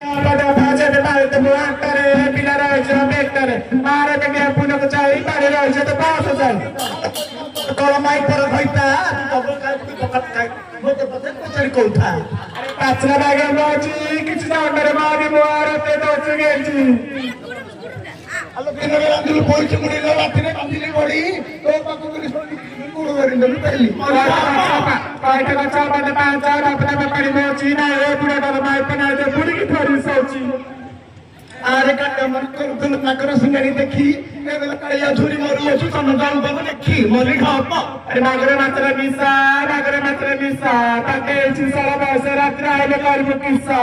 pada bhaja de mare de buat kare bila raja bektare mare de gya puno ko chai pare raja to pass ho jai kalau main per bhaita double kai pokat kai mote pate pachari koutha pachra baga mochi kichu na andere mari moara te to chugelchi allo dinare andulu poichu mudi la ratine andili bodi to paku kuri soni kudu garindalu pelli paita ka chapa de pancha apna me pari mochi na e pura da mai pana de puri ki thori sochi are kanda man kuru nakara singari dekhi e bela kaya thuri mari achu samdam baba dekhi mari khapa अरे मागरे मात्र मिसा ताके चिसरा बस रात्र आले कर किस्सा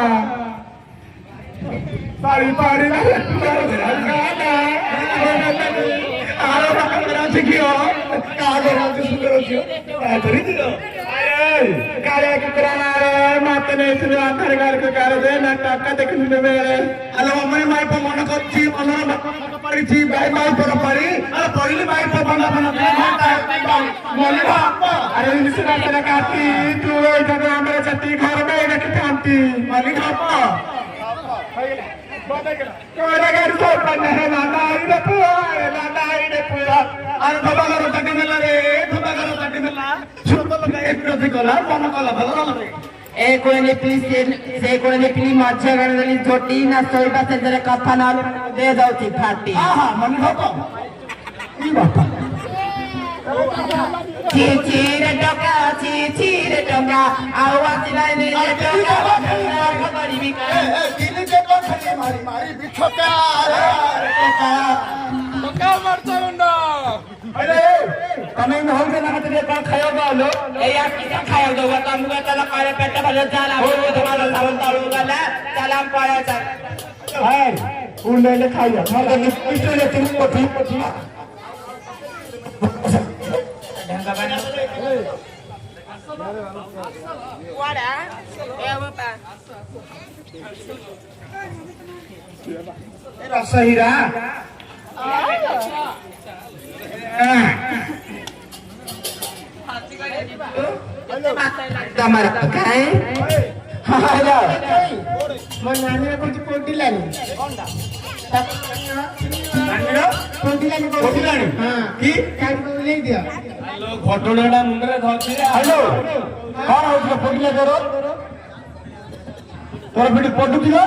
सारी पारी ना आरो bakara sikio kago raju sundaro sikio kari diyo काले कुकराना रे मातने सुन अंतर घर को कर दे ना टाका देखने मेरे allo mai mai pa mona korchi manora bakara pari thi bai mai पर pari allo parilu bai pa banda bana moni khapa अरे इनसे तेरा काटी तू इधर हमारे छत्ती घर में इधर की काटी mani khapa कोई घर तो पन्ने है ना इधर पूरा আর বাবা গরো কাটি মেলা রে বাবা গরো কাটি মেলা ছোট লোক এক প্রতি কলা মন কলা ভালো লাগে ए कोई ने प्लीज से कोई ने प्लीज मच्छर गणदली छोटी ना सोई बात तेरे कथा ना दे दो थी फाटी आहा मन खातो ई बापा ची ची रे टोका आवाज लाई ने रे टोका खबरी भी कर দিনে যে কথা মারি মারি বিছকা রে টোকা টোকা মারছ না अरे तने में हो गया ना तेरे पास खाया गालो ए यार किसा खाया दो तुम को तला काले पेट भले जाला हो तुम्हारा सावन तारू गला सलाम पाया जा है उन्हें ले खाया मगर निश्चित ले तुम पठी ढंगा बना वाड़ा ए बापा सहीरा तमर काय हेलो मन नानी को कोटी लानी नानी कोटी लानी हां की काट को ले दिया हेलो घटनाडा मुंडरे धरछि हेलो कोन होछ कोटी करो तोर बिडी पडु दियो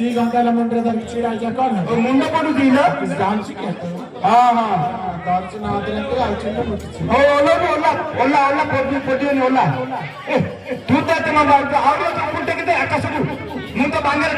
2 घंटा ला मुंडरे धरछि चिरा क्या कोन ओ मुंडा पडु दिलो जान छि क्या हां हां दर्ज ना देने के आइछन मुछि ओ ओला पडु नि ओला तू त तमा बार आरो पुंटे के आकाश मु तो बांगर